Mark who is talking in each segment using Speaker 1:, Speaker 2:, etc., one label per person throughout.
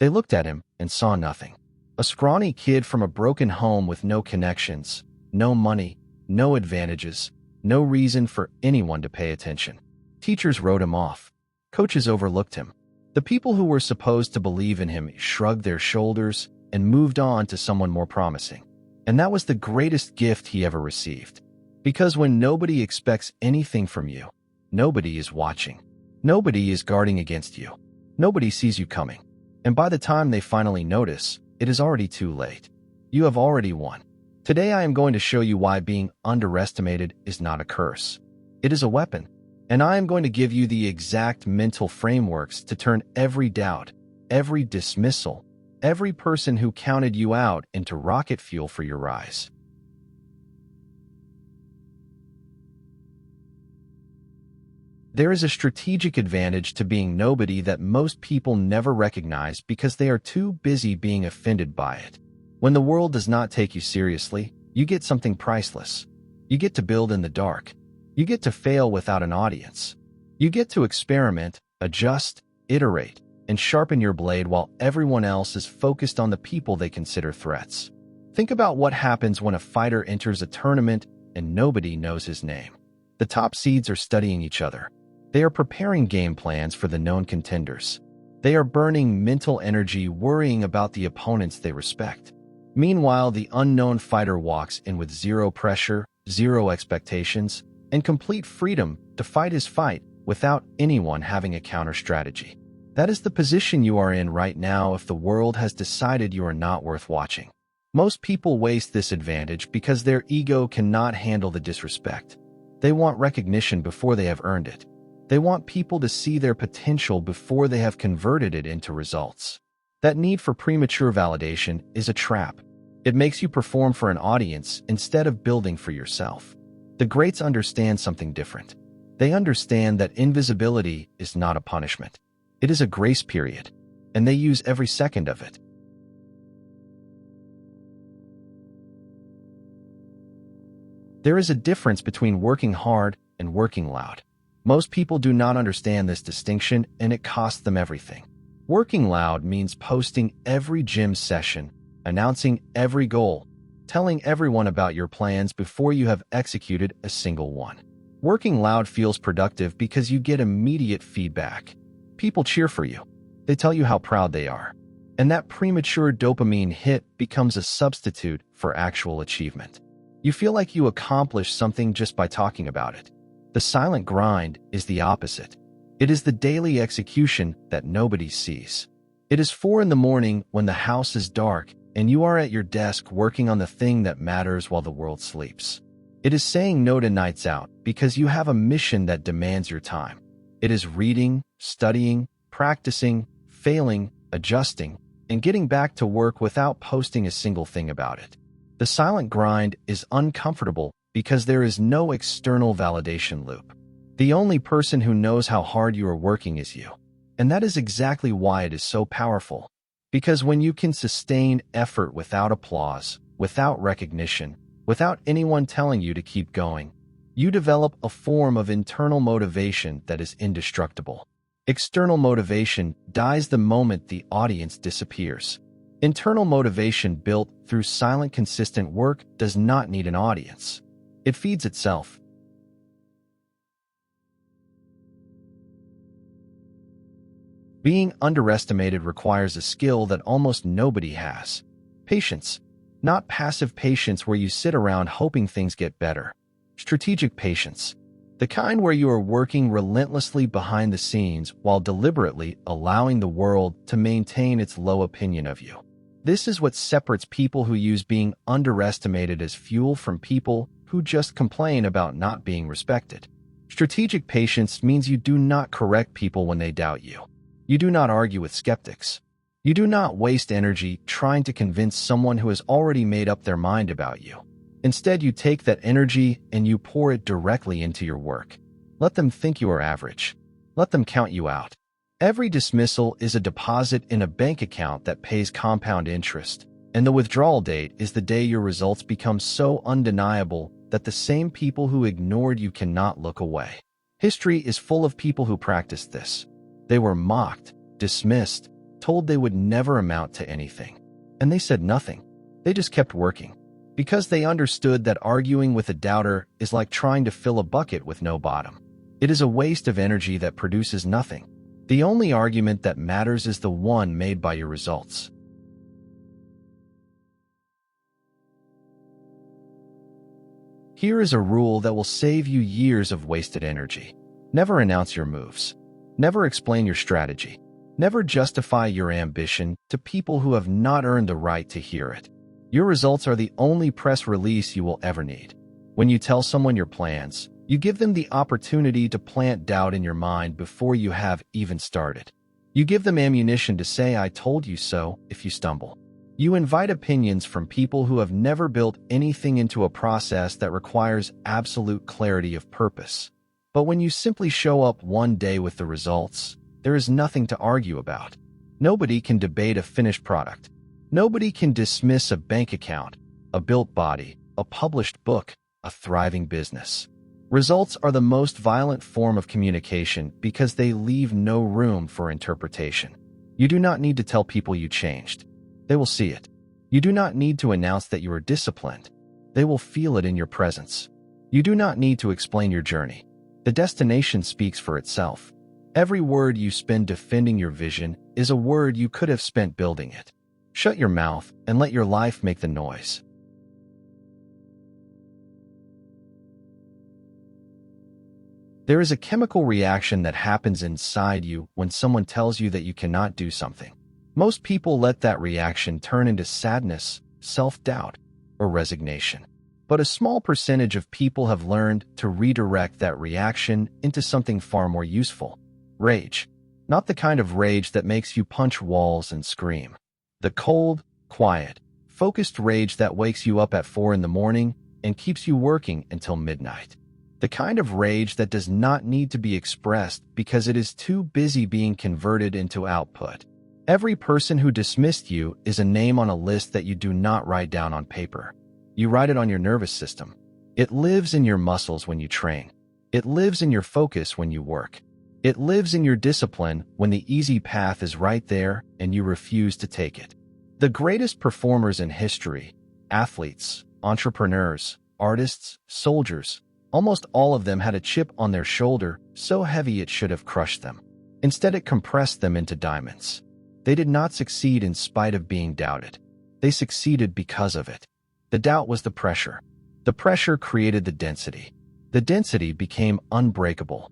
Speaker 1: They looked at him and saw nothing. A scrawny kid from a broken home with no connections, no money, no advantages, no reason for anyone to pay attention. Teachers wrote him off. Coaches overlooked him. The people who were supposed to believe in him shrugged their shoulders and moved on to someone more promising. And that was the greatest gift he ever received. Because when nobody expects anything from you, nobody is watching. Nobody is guarding against you. Nobody sees you coming. And by the time they finally notice, it is already too late. You have already won. Today I am going to show you why being underestimated is not a curse. It is a weapon. And I am going to give you the exact mental frameworks to turn every doubt, every dismissal, every person who counted you out into rocket fuel for your rise. There is a strategic advantage to being nobody that most people never recognize because they are too busy being offended by it. When the world does not take you seriously, you get something priceless. You get to build in the dark. You get to fail without an audience. You get to experiment, adjust, iterate, and sharpen your blade while everyone else is focused on the people they consider threats. Think about what happens when a fighter enters a tournament and nobody knows his name. The top seeds are studying each other. They are preparing game plans for the known contenders. They are burning mental energy worrying about the opponents they respect. Meanwhile, the unknown fighter walks in with zero pressure, zero expectations, and complete freedom to fight his fight without anyone having a counter strategy. That is the position you are in right now if the world has decided you are not worth watching. Most people waste this advantage because their ego cannot handle the disrespect. They want recognition before they have earned it. They want people to see their potential before they have converted it into results. That need for premature validation is a trap. It makes you perform for an audience instead of building for yourself. The greats understand something different. They understand that invisibility is not a punishment. It is a grace period, and they use every second of it. There is a difference between working hard and working loud. Most people do not understand this distinction, and it costs them everything. Working loud means posting every gym session, announcing every goal, telling everyone about your plans before you have executed a single one. Working loud feels productive because you get immediate feedback. People cheer for you. They tell you how proud they are. And that premature dopamine hit becomes a substitute for actual achievement. You feel like you accomplished something just by talking about it. The silent grind is the opposite. It is the daily execution that nobody sees. It is 4 a.m. when the house is dark and you are at your desk working on the thing that matters while the world sleeps. It is saying no to nights out because you have a mission that demands your time. It is reading, studying, practicing, failing, adjusting, and getting back to work without posting a single thing about it. The silent grind is uncomfortable because there is no external validation loop. The only person who knows how hard you are working is you. And that is exactly why it is so powerful. Because when you can sustain effort without applause, without recognition, without anyone telling you to keep going, you develop a form of internal motivation that is indestructible. External motivation dies the moment the audience disappears. Internal motivation built through silent, consistent work does not need an audience. It feeds itself. Being underestimated requires a skill that almost nobody has. Patience. Not passive patience where you sit around hoping things get better. Strategic patience. The kind where you are working relentlessly behind the scenes while deliberately allowing the world to maintain its low opinion of you. This is what separates people who use being underestimated as fuel from people who just complain about not being respected. Strategic patience means you do not correct people when they doubt you. You do not argue with skeptics. You do not waste energy trying to convince someone who has already made up their mind about you. Instead, you take that energy and you pour it directly into your work. Let them think you are average. Let them count you out. Every dismissal is a deposit in a bank account that pays compound interest, and the withdrawal date is the day your results become so undeniable that the same people who ignored you cannot look away. History is full of people who practiced this. They were mocked, dismissed, told they would never amount to anything. And they said nothing. They just kept working. Because they understood that arguing with a doubter is like trying to fill a bucket with no bottom. It is a waste of energy that produces nothing. The only argument that matters is the one made by your results. Here is a rule that will save you years of wasted energy. Never announce your moves. Never explain your strategy. Never justify your ambition to people who have not earned the right to hear it. Your results are the only press release you will ever need. When you tell someone your plans, you give them the opportunity to plant doubt in your mind before you have even started. You give them ammunition to say, "I told you so," if you stumble. You invite opinions from people who have never built anything into a process that requires absolute clarity of purpose. But when you simply show up one day with the results, there is nothing to argue about. Nobody can debate a finished product. Nobody can dismiss a bank account, a built body, a published book, a thriving business. Results are the most violent form of communication because they leave no room for interpretation. You do not need to tell people you changed. They will see it. You do not need to announce that you are disciplined. They will feel it in your presence. You do not need to explain your journey. The destination speaks for itself. Every word you spend defending your vision is a word you could have spent building it. Shut your mouth and let your life make the noise. There is a chemical reaction that happens inside you when someone tells you that you cannot do something. Most people let that reaction turn into sadness, self-doubt, or resignation. But a small percentage of people have learned to redirect that reaction into something far more useful. Rage. Not the kind of rage that makes you punch walls and scream. The cold, quiet, focused rage that wakes you up at 4 in the morning and keeps you working until midnight. The kind of rage that does not need to be expressed because it is too busy being converted into output. Every person who dismissed you is a name on a list that you do not write down on paper. You write it on your nervous system. It lives in your muscles when you train. It lives in your focus when you work. It lives in your discipline when the easy path is right there and you refuse to take it. The greatest performers in history, athletes, entrepreneurs, artists, soldiers, almost all of them had a chip on their shoulder so heavy it should have crushed them. Instead, it compressed them into diamonds. They did not succeed in spite of being doubted. They succeeded because of it. The doubt was the pressure. The pressure created the density. The density became unbreakable.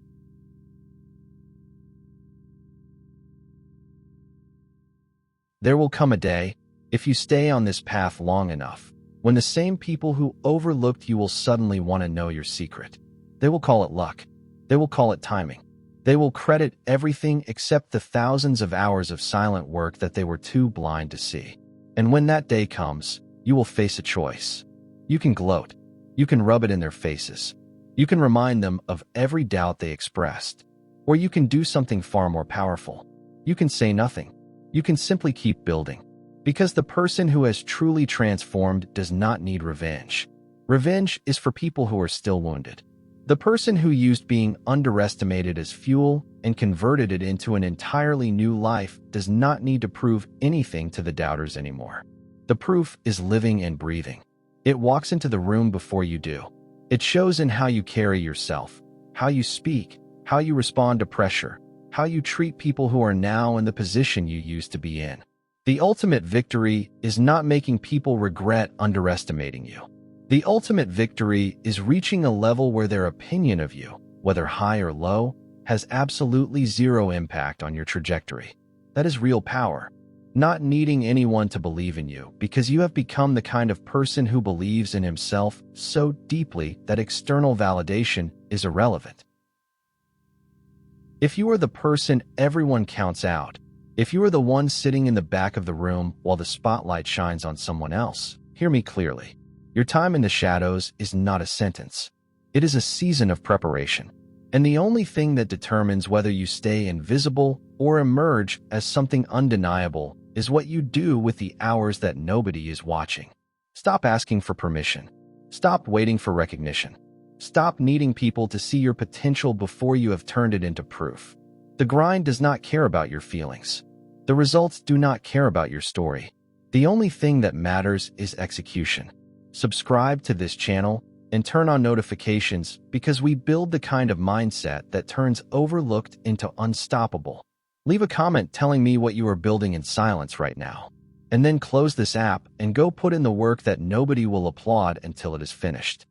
Speaker 1: There will come a day, if you stay on this path long enough, when the same people who overlooked you will suddenly want to know your secret. They will call it luck. They will call it timing. They will credit everything except the thousands of hours of silent work that they were too blind to see. And when that day comes, you will face a choice. You can gloat. You can rub it in their faces. You can remind them of every doubt they expressed. Or you can do something far more powerful. You can say nothing. You can simply keep building. Because the person who has truly transformed does not need revenge. Revenge is for people who are still wounded. The person who used being underestimated as fuel and converted it into an entirely new life does not need to prove anything to the doubters anymore. The proof is living and breathing. It walks into the room before you do. It shows in how you carry yourself, how you speak, how you respond to pressure, how you treat people who are now in the position you used to be in. The ultimate victory is not making people regret underestimating you. The ultimate victory is reaching a level where their opinion of you, whether high or low, has absolutely zero impact on your trajectory. That is real power. Not needing anyone to believe in you because you have become the kind of person who believes in himself so deeply that external validation is irrelevant. If you are the person everyone counts out, if you are the one sitting in the back of the room while the spotlight shines on someone else, hear me clearly. Your time in the shadows is not a sentence. It is a season of preparation. And the only thing that determines whether you stay invisible or emerge as something undeniable is what you do with the hours that nobody is watching. Stop asking for permission. Stop waiting for recognition. Stop needing people to see your potential before you have turned it into proof. The grind does not care about your feelings. The results do not care about your story. The only thing that matters is execution. Subscribe to this channel and turn on notifications because we build the kind of mindset that turns overlooked into unstoppable. Leave a comment telling me what you are building in silence right now. And then close this app and go put in the work that nobody will applaud until it is finished.